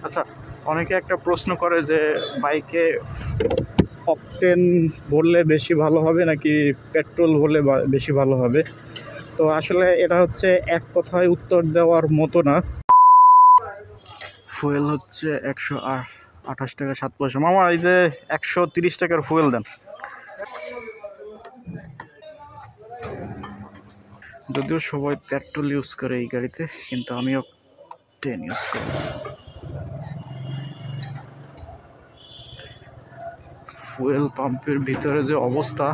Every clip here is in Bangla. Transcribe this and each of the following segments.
আচ্ছা, অনেকে একটা প্রশ্ন করে যে বাইকে অকটেন ভরলে বেশি ভালো হবে নাকি পেট্রোল ভরলে বেশি ভালো হবে। তো আসলে এটা হচ্ছে এক কথায় উত্তর দেওয়ার মতো না। ফুয়েল হচ্ছে 128 টাকা 7 পয়সা। মামা এই যে 130 টাকার ফুয়েল দেন। যদিও সবাই পেট্রোল ইউজ করে এই গাড়িতে, কিন্তু আমি অকটেন ইউজ করি। ফুয়েল পাম্পের ভিতরে যে অবস্থা,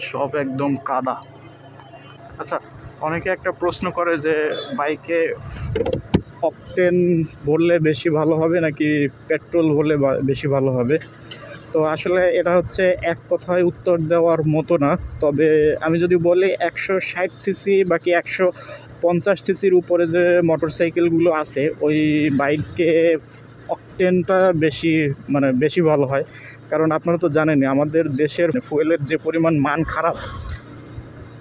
সব একদম কাদা। আচ্ছা, অনেকে একটা প্রশ্ন করে যে বাইকে অকটেন ভরলে বেশি ভালো হবে নাকি পেট্রোল ভরলে বেশি ভালো হবে। তো আসলে এটা হচ্ছে এক কথায় উত্তর দেওয়ার মতো না। তবে আমি যদি বলি 160 সিসি বাকি 150 সিসির উপরে যে মোটরসাইকেলগুলো আছে ওই বাইকে অকটেনটা বেশি ভালো হয়। কারণ আপনারা তো জানেনই আমাদের দেশের ফুয়েলের যে পরিমাণ মান খারাপ,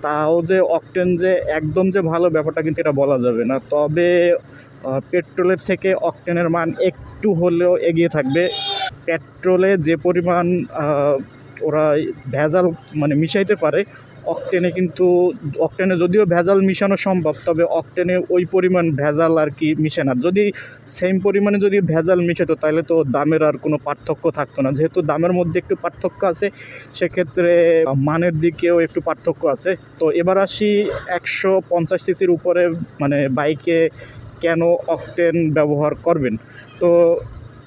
তাও যে অকটেন যে একদম যে ভালো ব্যাপারটা কিন্তু এটা বলা যাবে না। তবে পেট্রোলের থেকে অকটেনের মান একটু হলেও এগিয়ে থাকবে। পেট্রোলে যে পরিমাণ ওরা ভেজাল মিশাইতে পারে, অকটেনে যদিও ভেজাল মিশানো সম্ভব, তবে অকটেনে ওই পরিমাণ ভেজাল আর কি মিশে না। যদি সেম পরিমাণে যদি ভেজাল মিশাতো তাহলে তো দামের আর কোনো পার্থক্য থাকতো না। যেহেতু দামের মধ্যে একটু পার্থক্য আছে, সেক্ষেত্রে মানের দিকেও একটু পার্থক্য আছে। তো এবার আসি 150 সিসির উপরে বাইকে কেন অকটেন ব্যবহার করবেন। তো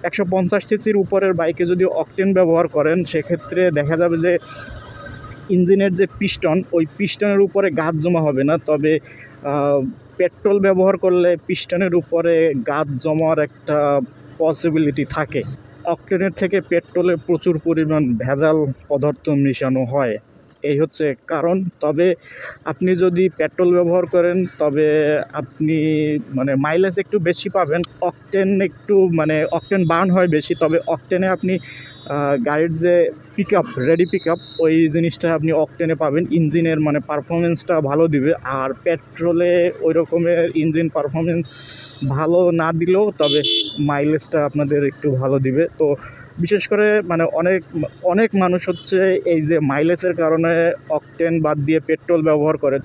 150 সিসির উপরের বাইকে যদি অকটেন ব্যবহার করেন, সেক্ষেত্রে দেখা যাবে যে ইঞ্জিনের যে পিস্টন, ওই পিস্টনের উপরে গাদ জমা হবে না। তবে পেট্রোল ব্যবহার করলে পিস্টনের উপরে গাদ জমার একটা পসিবিলিটি থাকে। অকটেনের থেকে পেট্রোলে প্রচুর পরিমাণ ভেজাল পদার্থ মিশানো হয়, এই হচ্ছে কারণ। তবে আপনি যদি পেট্রোল ব্যবহার করেন তবে আপনি মাইলেজ একটু বেশি পাবেন। অকটেন বার্ন হয় বেশি, তবে অকটেনে আপনি গাড়ির যে রেডি পিক আপ ওই জিনিসটা আপনি অকটেনে পাবেন। ইঞ্জিনের পারফরমেন্সটা ভালো দিবে। আর পেট্রোলে ওই রকমের ইঞ্জিন পারফরমেন্স ভালো না দিলেও তবে মাইলেজটা আপনাদের একটু ভালো দিবে। তো বিশেষ করে অনেক মানুষ হচ্ছে এই যে মাইলেজের কারণে অকটেন বাদ দিয়ে পেট্রোল ব্যবহার করেন।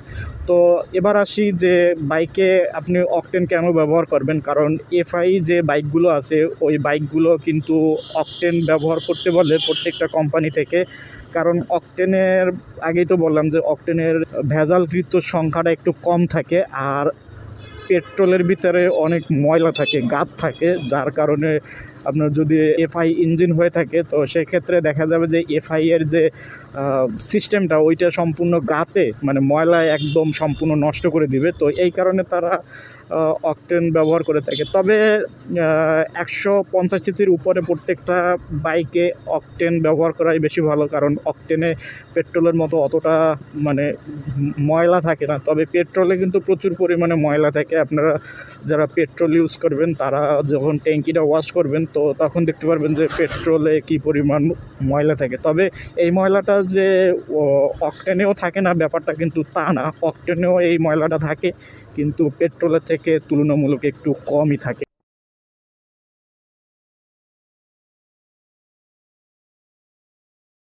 তো এবার আসি যে বাইকে আপনি অকটেন কেন ব্যবহার করবেন। কারণ এফআই যে বাইকগুলো আছে ওই বাইকগুলো কিন্তু অকটেন ব্যবহার করতে বলে প্রত্যেকটা কোম্পানি থেকে। কারণ অকটেনের, আগেই তো বললাম যে অকটেনের ভেজালকৃত সংখ্যাটা একটু কম থাকে। আর পেট্রোলের ভিতরে অনেক ময়লা থাকে, গাদ থাকে, যার কারণে আপনার যদি এফআই ইঞ্জিন হয়ে থাকে তো সেক্ষেত্রে দেখা যাবে যে এফআই এর যে সিস্টেমটা ওইটা সম্পূর্ণ গাতে ময়লায় একদম সম্পূর্ণ নষ্ট করে দিবে। তো এই কারণে তারা অকটেন ব্যবহার করে থাকে। তবে 150 সিসির উপরে প্রত্যেকটা বাইকে অকটেন ব্যবহার করাই বেশি ভালো। কারণ অকটেনে পেট্রোলের মতো অতটা ময়লা থাকে না। তবে পেট্রোলে কিন্তু প্রচুর পরিমাণে ময়লা থাকে। আপনারা যারা পেট্রোল ইউজ করবেন তারা যখন ট্যাঙ্কিটা ওয়াশ করবেন তো তখন দেখতে পারবেন যে পেট্রোলে কী পরিমাণ ময়লা থাকে। তবে এই ময়লাটা যে অকটেনেও থাকে না ব্যাপারটা কিন্তু তা না। অকটেনেও এই ময়লাটা থাকে, কিন্তু পেট্রোলের থেকে তুলনামূলক একটু কমই থাকে।